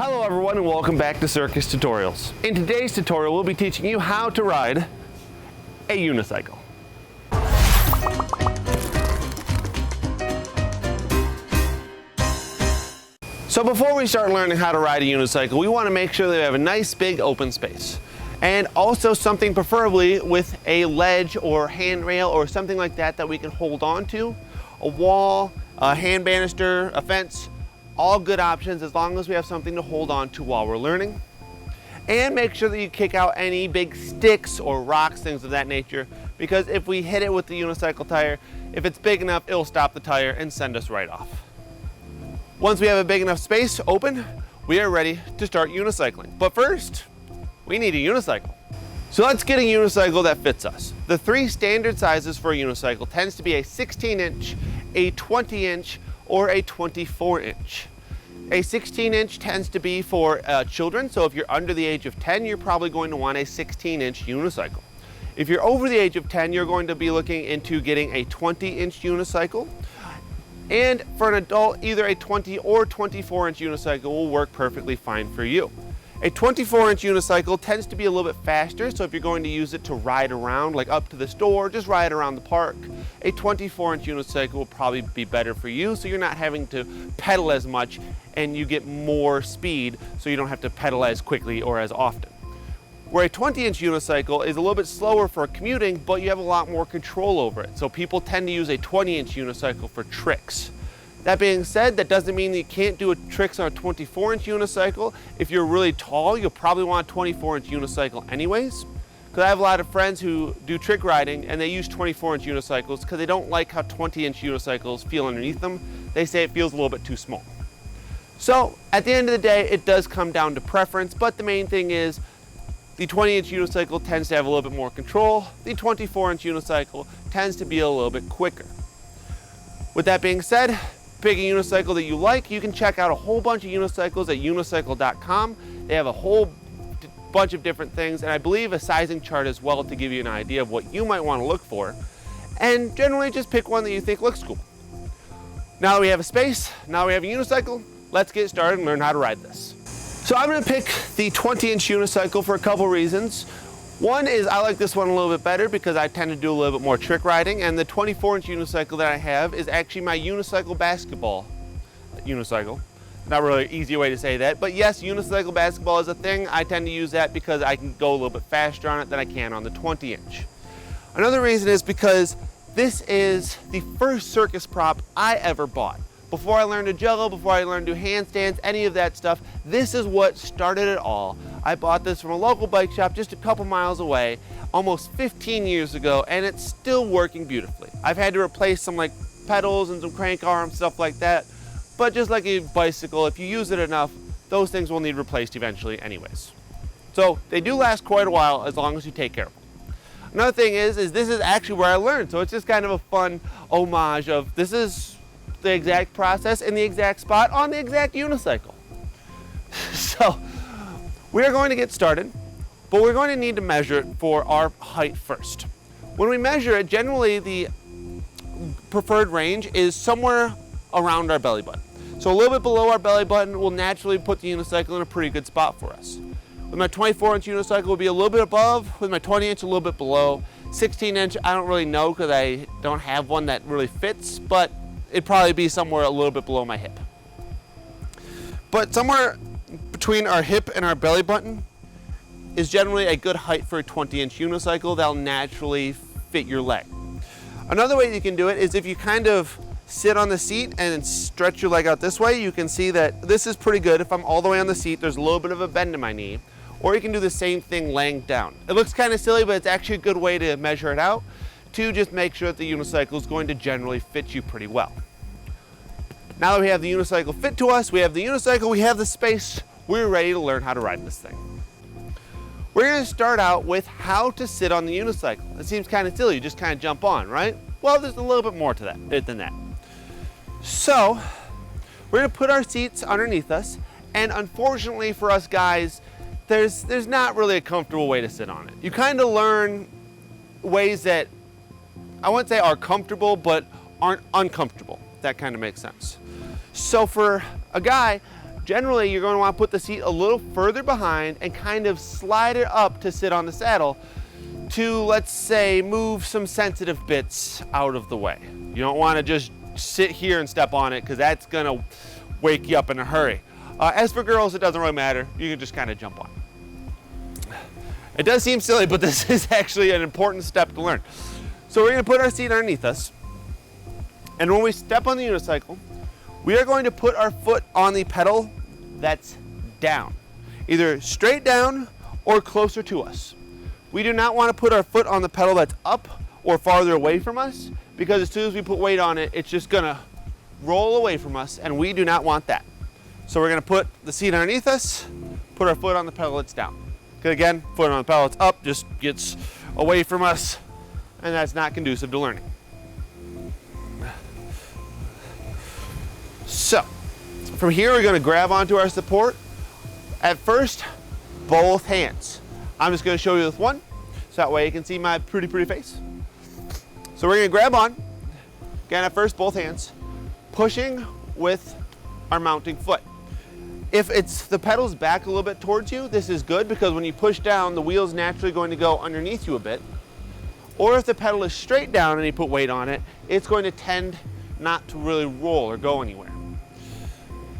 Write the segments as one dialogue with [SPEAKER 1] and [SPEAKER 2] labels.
[SPEAKER 1] Hello everyone and welcome back to Circus Tutorials. In today's tutorial we'll be teaching you how to ride a unicycle. So before we start learning how to ride a unicycle, we want to make sure that we have a nice big open space. And also something preferably with a ledge or handrail or something like that that we can hold on to. A wall, a hand banister, a fence. All good options as long as we have something to hold on to while we're learning. And make sure that you kick out any big sticks or rocks, things of that nature, because if we hit it with the unicycle tire, if it's big enough, it'll stop the tire and send us right off. Once we have a big enough space open, we are ready to start unicycling. But first, we need a unicycle. So let's get a unicycle that fits us. The three standard sizes for a unicycle tends to be a 16-inch, a 20-inch, or a 24-inch. A 16-inch tends to be for children, so if you're under the age of 10, you're probably going to want a 16-inch unicycle. If you're over the age of 10, you're going to be looking into getting a 20-inch unicycle. And for an adult, either a 20 or 24-inch unicycle will work perfectly fine for you. A 24-inch unicycle tends to be a little bit faster, so if you're going to use it to ride around, like up to the store, just ride around the park, a 24-inch unicycle will probably be better for you, so you're not having to pedal as much and you get more speed, so you don't have to pedal as quickly or as often. Where a 20-inch unicycle is a little bit slower for commuting, but you have a lot more control over it. So people tend to use a 20-inch unicycle for tricks. That being said, that doesn't mean that you can't do tricks on a 24-inch unicycle. If you're really tall, you'll probably want a 24-inch unicycle anyways. Because I have a lot of friends who do trick riding and they use 24-inch unicycles because they don't like how 20-inch unicycles feel underneath them. They say it feels a little bit too small. So at the end of the day, it does come down to preference, but the main thing is the 20-inch unicycle tends to have a little bit more control. The 24-inch unicycle tends to be a little bit quicker. With that being said, pick a unicycle that you like. You can check out a whole bunch of unicycles at unicycle.com. They have a whole bunch of different things, and I believe a sizing chart as well to give you an idea of what you might want to look for. And generally just pick one that you think looks cool. Now that we have a space, now we have a unicycle, let's get started and learn how to ride this. So I'm going to pick the 20-inch unicycle for a couple reasons. One is I like this one a little bit better because I tend to do a little bit more trick riding, and the 24-inch unicycle that I have is actually my unicycle basketball unicycle. Not really an easy way to say that, but yes, unicycle basketball is a thing. I tend to use that because I can go a little bit faster on it than I can on the 20-inch. Another reason is because this is the first circus prop I ever bought. Before I learned to juggle, before I learned to do handstands, any of that stuff, this is what started it all. I bought this from a local bike shop just a couple miles away almost 15 years ago, and it's still working beautifully. I've had to replace some like pedals and some crank arms, stuff like that, but just like a bicycle, if you use it enough, those things will need replaced eventually anyways. So they do last quite a while as long as you take care of them. Another thing is this is actually where I learned, so it's just kind of a fun homage of this is the exact process in the exact spot on the exact unicycle. So we are going to get started, but we're going to need to measure it for our height first. When we measure it, generally the preferred range is somewhere around our belly button. So a little bit below our belly button will naturally put the unicycle in a pretty good spot for us. With my 24-inch unicycle will be a little bit above, with my 20-inch a little bit below. 16-inch I don't really know because I don't have one that really fits, but it'd probably be somewhere a little bit below my hip. But somewhere between our hip and our belly button is generally a good height for a 20-inch unicycle that'll naturally fit your leg. Another way you can do it is if you kind of sit on the seat and stretch your leg out this way, you can see that this is pretty good. If I'm all the way on the seat, there's a little bit of a bend in my knee. Or you can do the same thing laying down. It looks kind of silly, but it's actually a good way to measure it out to just make sure that the unicycle is going to generally fit you pretty well. Now that we have the unicycle fit to us, we have the unicycle, we have the space, we're ready to learn how to ride this thing. We're going to start out with how to sit on the unicycle. It seems kind of silly, you just kind of jump on, right? Well, there's a little bit more to that than that. So, we're going to put our seats underneath us, and unfortunately for us guys, there's not really a comfortable way to sit on it. You kind of learn ways that I wouldn't say are comfortable, but aren't uncomfortable. That kind of makes sense. So for a guy, Generally, you're going to want to put the seat a little further behind and kind of slide it up to sit on the saddle to, let's say, move some sensitive bits out of the way. You don't want to just sit here and step on it because that's going to wake you up in a hurry. As for girls, it doesn't really matter. You can just kind of jump on. It does seem silly, but this is actually an important step to learn. So we're going to put our seat underneath us. And when we step on the unicycle, we are going to put our foot on the pedal that's down, either straight down or closer to us. We do not want to put our foot on the pedal that's up or farther away from us, because as soon as we put weight on it, it's just going to roll away from us, and we do not want that. So we're going to put the seat underneath us, put our foot on the pedal that's down. Because again, foot on the pedal that's up just gets away from us, and that's not conducive to learning. So, from here we're going to grab onto our support. At first, both hands. I'm just going to show you with one, so that way you can see my pretty face. So we're going to grab on, again at first both hands, pushing with our mounting foot. If it's the pedal's back a little bit towards you, this is good because when you push down, the wheel's naturally going to go underneath you a bit. Or if the pedal is straight down and you put weight on it, it's going to tend not to really roll or go anywhere.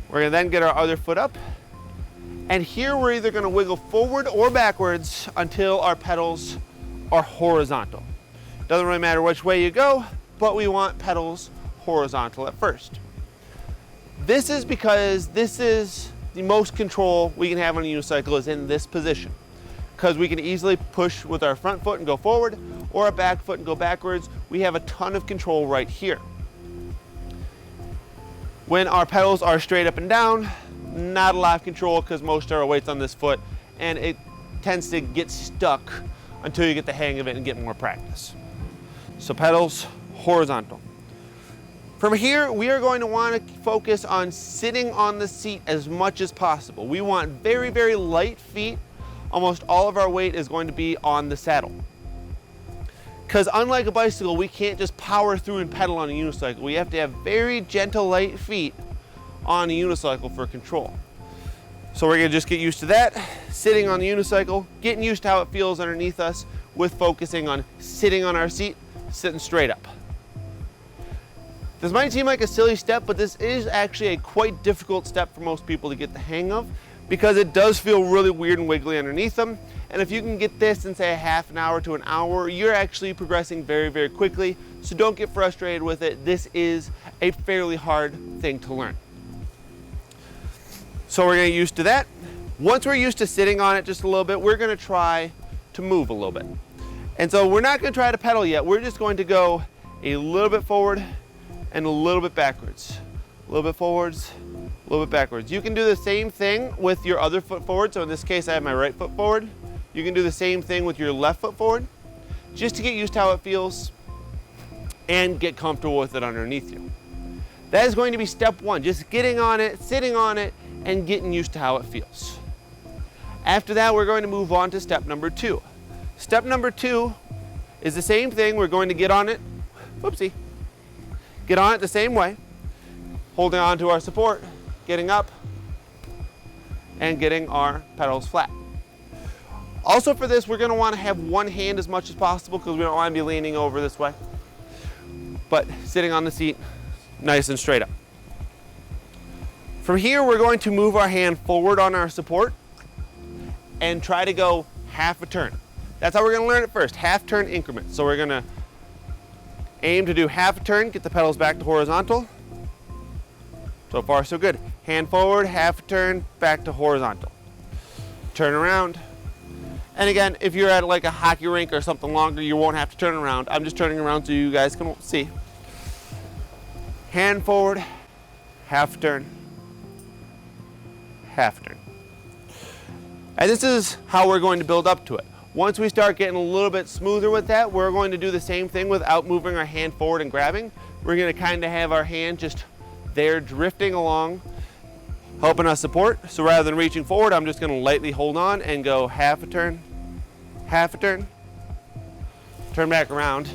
[SPEAKER 1] We're going to then get our other foot up, and here we're either going to wiggle forward or backwards until our pedals are horizontal. Doesn't really matter which way you go, but we want pedals horizontal at first. This is because this is the most control we can have on a unicycle is in this position, because we can easily push with our front foot and go forward, or our back foot and go backwards. We have a ton of control right here. When our pedals are straight up and down, not a lot of control because most of our weight's on this foot, and it tends to get stuck until you get the hang of it and get more practice. So pedals horizontal. From here, we are going to want to focus on sitting on the seat as much as possible. We want very light feet. Almost all of our weight is going to be on the saddle. Because unlike a bicycle, we can't just power through and pedal on a unicycle. We have to have very gentle, light feet on a unicycle for control. So we're going to just get used to that, sitting on the unicycle, getting used to how it feels underneath us with focusing on sitting on our seat, sitting straight up. This might seem like a silly step, but this is actually a quite difficult step for most people to get the hang of because it does feel really weird and wiggly underneath them. And if you can get this in, say, a half an hour to an hour, you're actually progressing very quickly. So don't get frustrated with it. This is a fairly hard thing to learn. So we're going to get used to that. Once we're used to sitting on it just a little bit, we're going to try to move a little bit. And so we're not going to try to pedal yet. We're just going to go a little bit forward and a little bit backwards. A little bit forwards, a little bit backwards. You can do the same thing with your other foot forward. So in this case, I have my right foot forward. You can do the same thing with your left foot forward, just to get used to how it feels and get comfortable with it underneath you. That is going to be step one, just getting on it, sitting on it, and getting used to how it feels. After that, we're going to move on to step number two. Step number two is the same thing. We're going to get on it, get on it the same way, holding on to our support, getting up, and getting our pedals flat. Also for this, we're going to want to have one hand as much as possible because we don't want to be leaning over this way, but sitting on the seat nice and straight up. From here, we're going to move our hand forward on our support and try to go half a turn. That's how we're going to learn it first, half turn increments. So we're going to aim to do half a turn, get the pedals back to horizontal. So far, so good. Hand forward, half a turn, back to horizontal. Turn around. And again, if you're at like a hockey rink or something longer, you won't have to turn around. I'm just turning around so you guys can see. Hand forward, half turn, half turn. And this is how we're going to build up to it. Once we start getting a little bit smoother with that, we're going to do the same thing without moving our hand forward and grabbing. We're going to kind of have our hand just there drifting along, helping us support. So rather than reaching forward, I'm just going to lightly hold on and go half a turn, turn back around,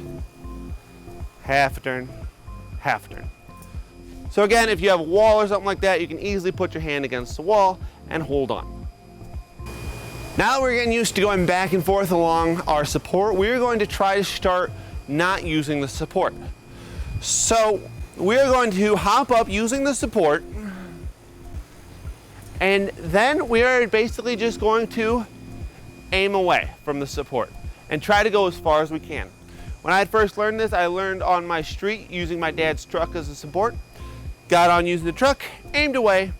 [SPEAKER 1] half a turn, half a turn. So again, if you have a wall or something like that, you can easily put your hand against the wall and hold on. Now that we're getting used to going back and forth along our support, we're going to try to start not using the support. So we're going to hop up using the support, and then we are basically just going to aim away from the support and try to go as far as we can. When I had first learned this, I learned on my street using my dad's truck as a support. Got on using the truck, aimed away,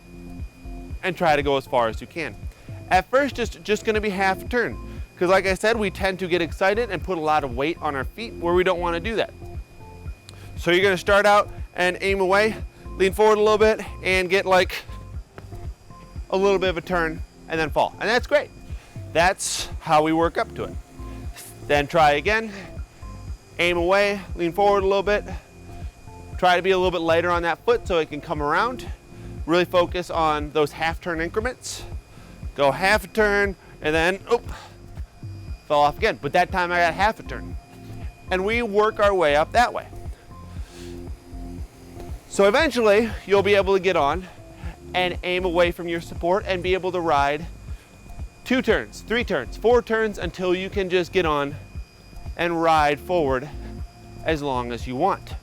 [SPEAKER 1] and try to go as far as you can. At first, just gonna be half a turn, because like I said, we tend to get excited and put a lot of weight on our feet where we don't wanna do that. So you're gonna start out and aim away, lean forward a little bit, and get like a little bit of a turn, and then fall. And that's great. That's how we work up to it. Then try again, aim away, lean forward a little bit, try to be a little bit lighter on that foot so it can come around. Really focus on those half turn increments. Go half a turn and then, fell off again. But that time I got half a turn. And we work our way up that way. So eventually you'll be able to get on and aim away from your support and be able to ride 2 turns, 3 turns, 4 turns until you can just get on and ride forward as long as you want.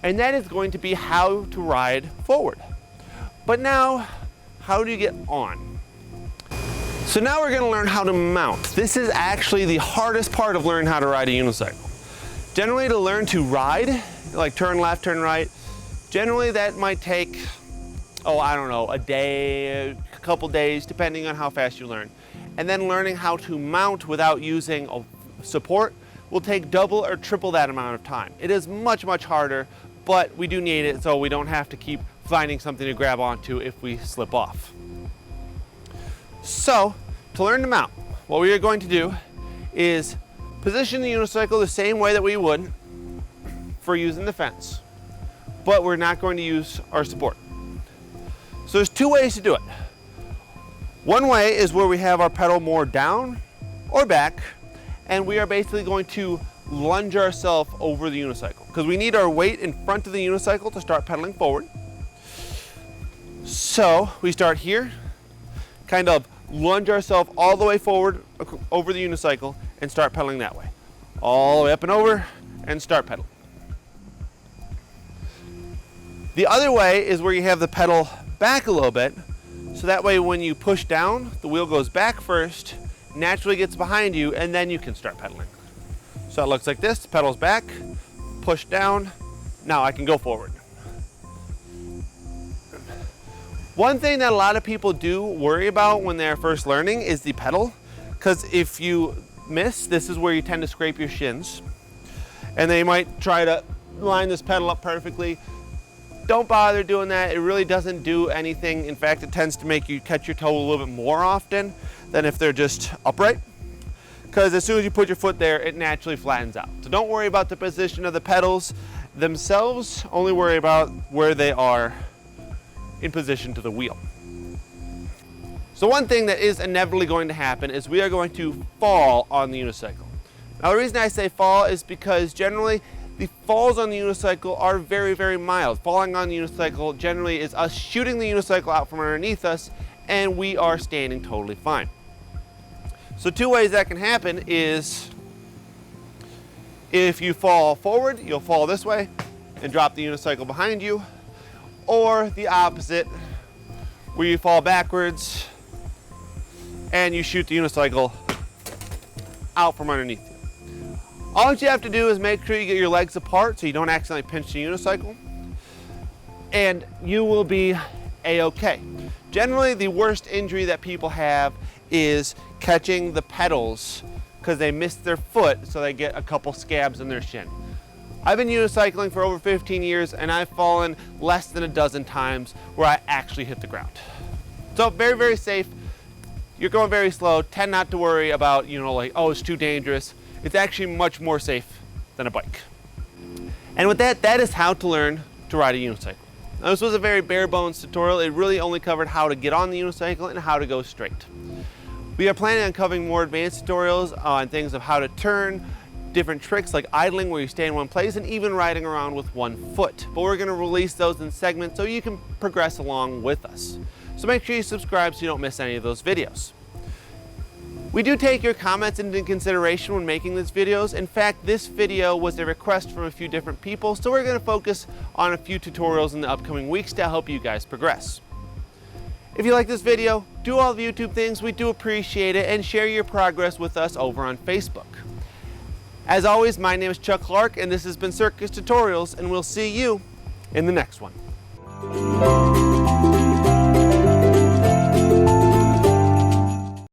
[SPEAKER 1] And that is going to be how to ride forward. But now, how do you get on? So now we're gonna learn how to mount. This is actually the hardest part of learning how to ride a unicycle. Generally, to learn to ride, like turn left, turn right, generally that might take, I don't know, a day, a couple days, depending on how fast you learn. And then learning how to mount without using a support will take double or triple that amount of time. It is much, much harder, but we do need it so we don't have to keep finding something to grab onto if we slip off. So, to learn to mount, what we are going to do is position the unicycle the same way that we would for using the fence, but we're not going to use our support. So there's 2 ways to do it. One way is where we have our pedal more down or back, and we are basically going to lunge ourselves over the unicycle because we need our weight in front of the unicycle to start pedaling forward. So we start here, kind of lunge ourselves all the way forward over the unicycle and start pedaling that way. All the way up and over and start pedaling. The other way is where you have the pedal back a little bit, so that way when you push down, the wheel goes back first, naturally gets behind you, and then you can start pedaling. So it looks like this, pedals back, push down, now I can go forward. One thing that a lot of people do worry about when they're first learning is the pedal, because if you miss, this is where you tend to scrape your shins, and they might try to line this pedal up perfectly. Don't bother doing that. It really doesn't do anything. In fact, it tends to make you catch your toe a little bit more often than if they're just upright, because as soon as you put your foot there, it naturally flattens out. So don't worry about the position of the pedals themselves, only worry about where they are in position to the wheel. So one thing that is inevitably going to happen is we are going to fall on the unicycle. Now the reason I say fall is because generally the falls on the unicycle are very, very mild. Falling on the unicycle generally is us shooting the unicycle out from underneath us and we are standing totally fine. So 2 ways that can happen is if you fall forward, you'll fall this way and drop the unicycle behind you, or the opposite, where you fall backwards and you shoot the unicycle out from underneath you. All that you have to do is make sure you get your legs apart so you don't accidentally pinch the unicycle, and you will be a-okay. Generally, the worst injury that people have is catching the pedals because they miss their foot, so they get a couple scabs in their shin. I've been unicycling for over 15 years and I've fallen less than a dozen times where I actually hit the ground. So very, very safe. You're going very slow. Tend not to worry about, it's too dangerous. It's actually much more safe than a bike. And with that, that is how to learn to ride a unicycle. Now, this was a very bare bones tutorial. It really only covered how to get on the unicycle and how to go straight. We are planning on covering more advanced tutorials on things of how to turn, different tricks like idling where you stay in one place and even riding around with one foot. But we're going to release those in segments so you can progress along with us. So make sure you subscribe so you don't miss any of those videos. We do take your comments into consideration when making these videos. In fact, this video was a request from a few different people, so we're going to focus on a few tutorials in the upcoming weeks to help you guys progress. If you like this video, do all the YouTube things, we do appreciate it, and share your progress with us over on Facebook. As always, my name is Chuck Clark, and this has been Circus Tutorials, and we'll see you in the next one.